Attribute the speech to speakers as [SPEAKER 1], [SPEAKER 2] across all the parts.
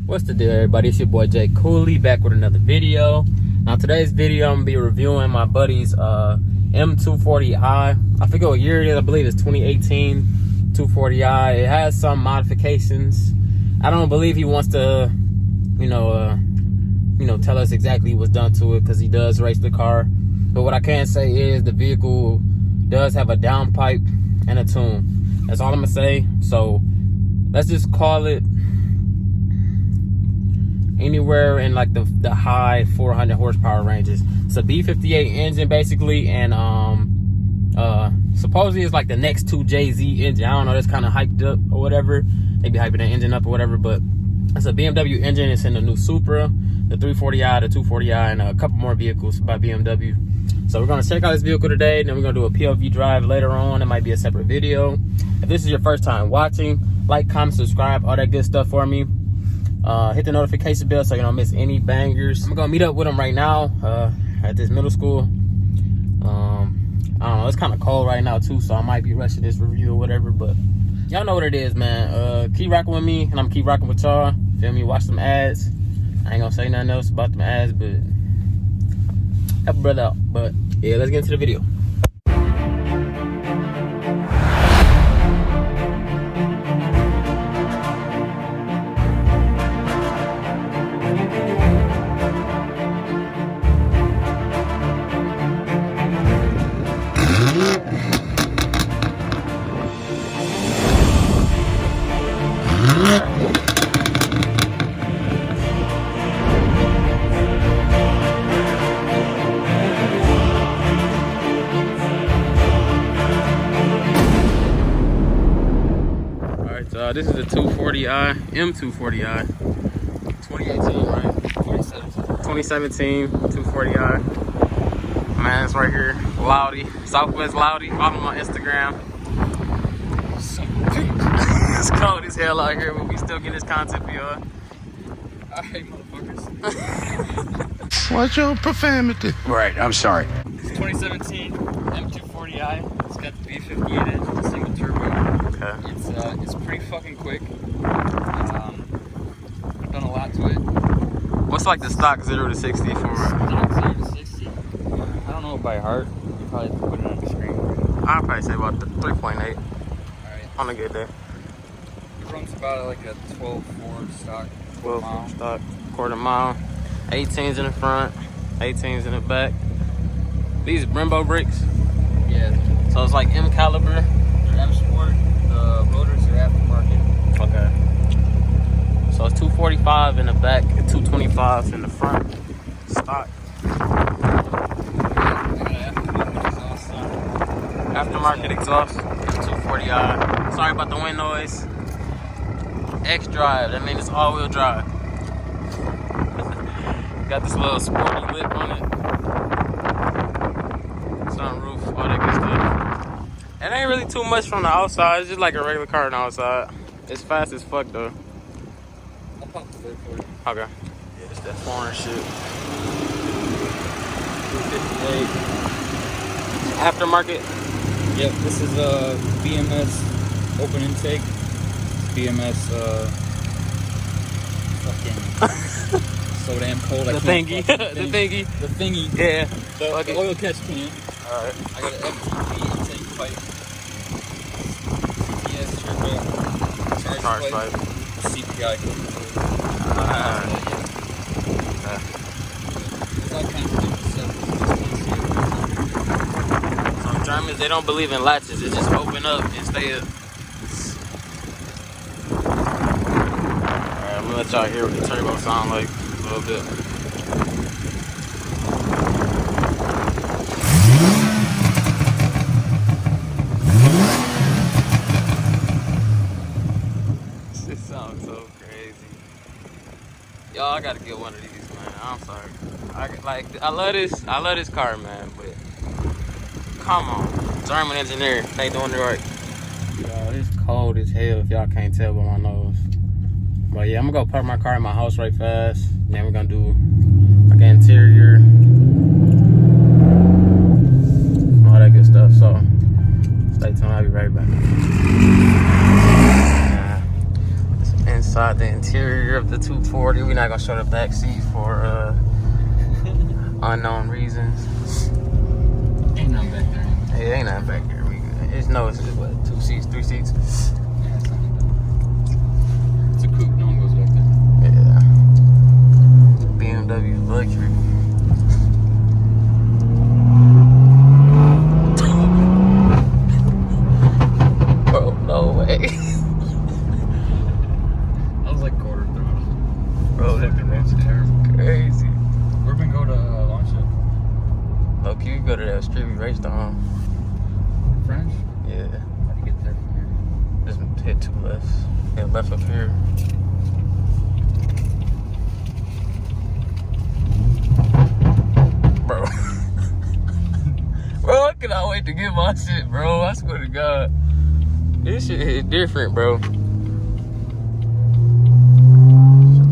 [SPEAKER 1] What's the deal, everybody? It's your boy j.koolii back with another video. Now today's video I'm gonna be reviewing my buddy's M240i. I forget what year it is. I believe it's 2018 240i. It has some modifications. I don't believe he wants to tell us exactly what's done to it, because he does race the car. But what I can say is the vehicle does have a downpipe and a tune. That's all I'm gonna say. So let's just call it anywhere in like the high 400 horsepower ranges. It's a B58 engine basically, and supposedly it's like the next to Jay-Z engine. I don't know, that's kind of hyped up or whatever. They be hyping the engine up or whatever, but it's a BMW engine. It's in the new Supra, the 340i, the 240i, and a couple more vehicles by BMW. So we're gonna check out this vehicle today, and then we're gonna do a POV drive later on. It might be a separate video. If this is your first time watching, like, comment, subscribe, all that good stuff for me. Hit the notification bell so you don't miss any bangers. I'm gonna meet up with him right now at this middle school. I don't know, it's kind of cold right now too, so I might be rushing this review or whatever, but y'all know what it is, man. Keep rocking with me, and I'm keep rocking with y'all. Feel me? Watch some ads. I ain't gonna say nothing else about them ads, but help a brother out. But yeah, let's get into the video. This is a 240i, M240i, 2018, right? 2017 240i. Man, it's right here, Loudy, Southwest Loudy. Follow him on Instagram. It's cold as hell out here, but we still get this content for y'all. Alright, motherfuckers.
[SPEAKER 2] What's your profanity?
[SPEAKER 3] Right, I'm sorry.
[SPEAKER 1] It's 2017 M240i. It's got the B58 engine, single turbo. Okay. It's pretty fucking quick. I've done a lot to it.
[SPEAKER 4] What's like the stock 0 to 60 for?
[SPEAKER 1] Stock 0 to 60. I don't know by heart. You probably have to put it on the screen.
[SPEAKER 4] I'd probably say about 3.8.
[SPEAKER 1] Alright.
[SPEAKER 4] On a good day.
[SPEAKER 1] It runs about like a 12.4 stock.
[SPEAKER 4] 12 stock, quarter mile. 18s in the front, 18s in the back. These Brembo brakes.
[SPEAKER 1] Yeah.
[SPEAKER 4] So it's like M caliber.
[SPEAKER 1] They're M Sport. The rotors are aftermarket.
[SPEAKER 4] Okay. So it's 245 in the back and 225 in the front. Stock. Aftermarket exhaust. 240i. Sorry about the wind noise. X drive. That means it's all-wheel drive. Got this little sporty lip on it. Sunroof, all that good stuff. It ain't really too much from the outside. It's just like a regular car on the outside. It's fast as fuck though.
[SPEAKER 1] I'll pop the lid for you.
[SPEAKER 4] Okay. Yeah, it's that foreign shit.
[SPEAKER 1] 258.
[SPEAKER 4] Aftermarket.
[SPEAKER 1] Yep, this is a BMS open intake. BMS fucking so damn cold.
[SPEAKER 4] The thingy. The thingy.
[SPEAKER 1] The thingy.
[SPEAKER 4] Yeah.
[SPEAKER 1] The oil catch can.
[SPEAKER 4] Alright.
[SPEAKER 1] I got an FTP intake pipe. CTS turbo. Charge pipe. CPI. There's all kinds of different stuff.
[SPEAKER 4] So Germans, they don't believe in latches. It just open up and stay up. Alright, I'm gonna let y'all hear what the turbo sound like a little bit. This sounds so crazy. Y'all, I gotta get one of these, man. I'm sorry. I love this car, man, but come on. German engineer, they doing it right. Y'all, it's cold as hell if y'all can't tell by my nose. But yeah, I'm gonna go park my car in my house right fast. Then we're gonna do like an interior, all that good stuff. So stay tuned, I'll be right back.
[SPEAKER 1] inside the interior of the 240. We're not gonna show the back seat for unknown reasons.
[SPEAKER 4] Ain't nothing back there.
[SPEAKER 1] Hey, ain't nothing back there. It's just what, 2 seats, 3 seats?
[SPEAKER 4] Yeah, it's not like that. It's a coupe. No one goes back there.
[SPEAKER 1] Yeah. BMW luxury. Bro, no way.
[SPEAKER 4] I was like quarter throttle.
[SPEAKER 1] Bro, that's crazy.
[SPEAKER 4] We're gonna go to launch it.
[SPEAKER 1] Look, you go to that street we raced on.
[SPEAKER 4] French?
[SPEAKER 1] Yeah.
[SPEAKER 4] How do you get there from here?
[SPEAKER 1] Just hit 2 lefts. Yeah, left up here. Bro. Bro, I cannot wait to get my shit, bro. I swear to God. This shit is different, bro. You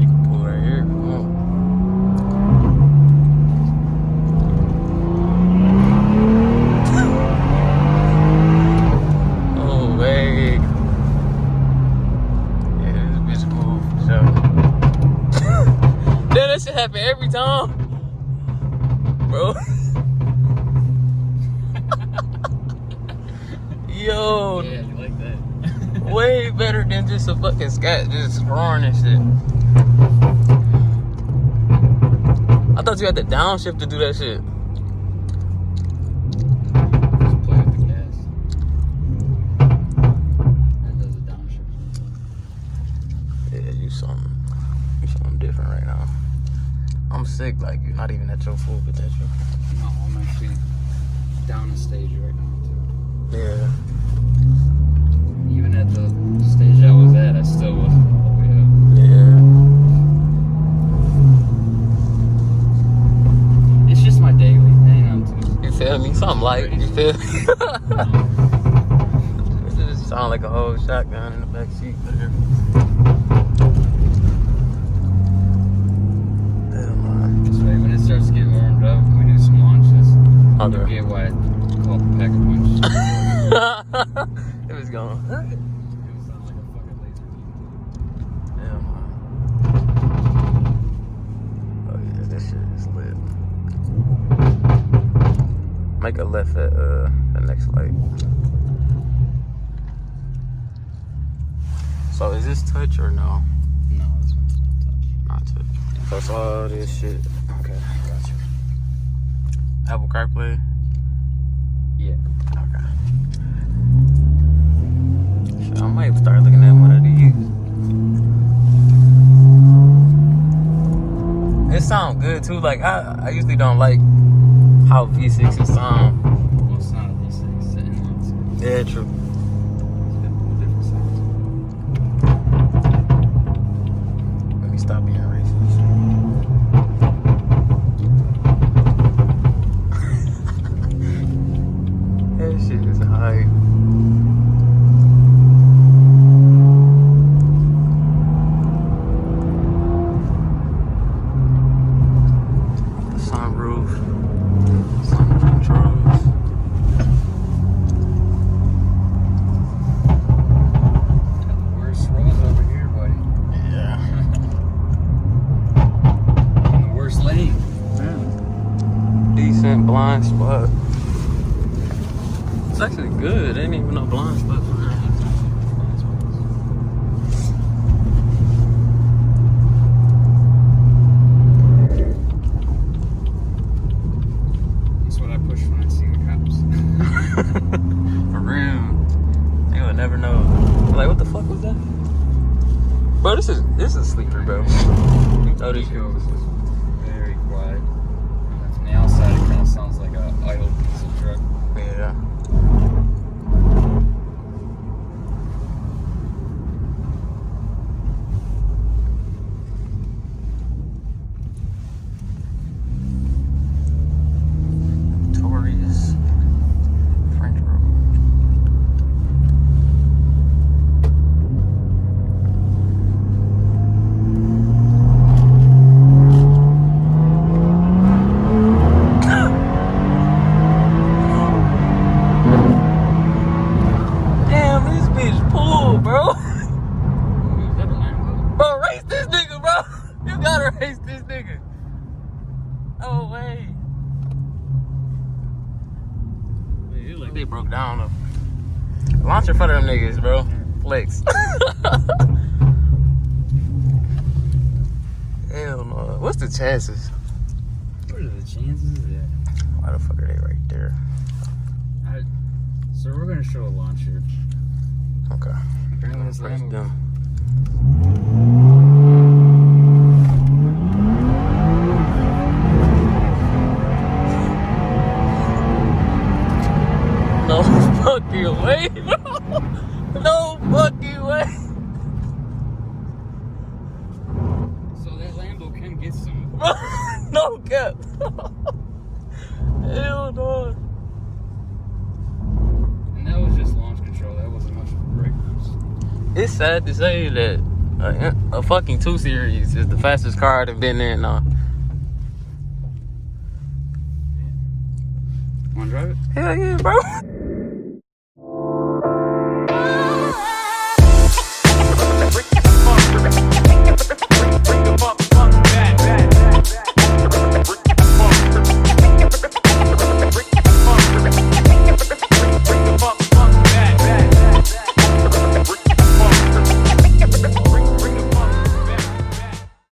[SPEAKER 1] can pull right here. Come on. Oh, wait. Yeah, this bitch cool for sure. Damn, that shit happen every time. Bro. Yo.
[SPEAKER 4] Yeah, you like that.
[SPEAKER 1] Way better than just a fucking scat, just roaring and shit. I thought you had to downshift to do that shit.
[SPEAKER 4] Just play with the gas. That does a downshift.
[SPEAKER 1] Yeah, you something different right now. I'm sick, like you're not even at your full potential.
[SPEAKER 4] No, I'm actually down a stage right now, too.
[SPEAKER 1] Yeah.
[SPEAKER 4] Even at the stage I was at, I still wasn't all the way up.
[SPEAKER 1] Yeah.
[SPEAKER 4] It's just my daily. Ain't nothing too.
[SPEAKER 1] You feel me? Something light. You feel me? It just sound like a whole shotgun in the back seat.
[SPEAKER 4] This way, when it starts to get warmed up, we do some launches.
[SPEAKER 1] Okay.
[SPEAKER 4] You get why I call it the pack a punch.
[SPEAKER 1] It was going.
[SPEAKER 4] It would sound like a fucking laser beam.
[SPEAKER 1] Yeah, man. Oh yeah, this shit is lit. Make a left at the next light. So is this touch or no?
[SPEAKER 4] No, this one's not touch.
[SPEAKER 1] Not touch. So it's all this shit. Okay, got you. Apple CarPlay.
[SPEAKER 4] Yeah.
[SPEAKER 1] Okay. Shit, I might start looking at one of these. It sounds good too. Like I usually don't like how V6s sound.
[SPEAKER 4] Well, it's not a V6, it's an inline.
[SPEAKER 1] Yeah, true.
[SPEAKER 4] Different sounds.
[SPEAKER 1] Let me stop being racist. That shit is hype. The sunroof, sun controls.
[SPEAKER 4] Got the worst roads over here, buddy.
[SPEAKER 1] Yeah.
[SPEAKER 4] In the worst lane.
[SPEAKER 1] Decent blind spot. It's actually good. Ain't even no blind spot for that.
[SPEAKER 4] That's what I push when I see the cops.
[SPEAKER 1] For real. They would never know. Like, what the fuck was that? Bro, this is a sleeper, bro. Oh, this
[SPEAKER 4] Eco is very quiet. And from the outside, it kind of sounds like an idle diesel truck.
[SPEAKER 1] yeah. Victorious French Road. jump down. Launch in front of them niggas, bro. Flex. Hell no. What's the chances?
[SPEAKER 3] What are the chances of that?
[SPEAKER 1] Why the fuck are they right there?
[SPEAKER 3] So we're gonna show a launch here.
[SPEAKER 1] Okay.
[SPEAKER 3] Apparently it's
[SPEAKER 1] Press them. No fucking way, bro. No fucking way.
[SPEAKER 3] So that Lambo can get some.
[SPEAKER 1] No cap. Hell no.
[SPEAKER 3] And that was just launch control. That wasn't much of a brake boost.
[SPEAKER 1] It's sad to say that a fucking 2 Series is the fastest car I've been in.
[SPEAKER 3] Wanna drive it?
[SPEAKER 1] Hell yeah, bro.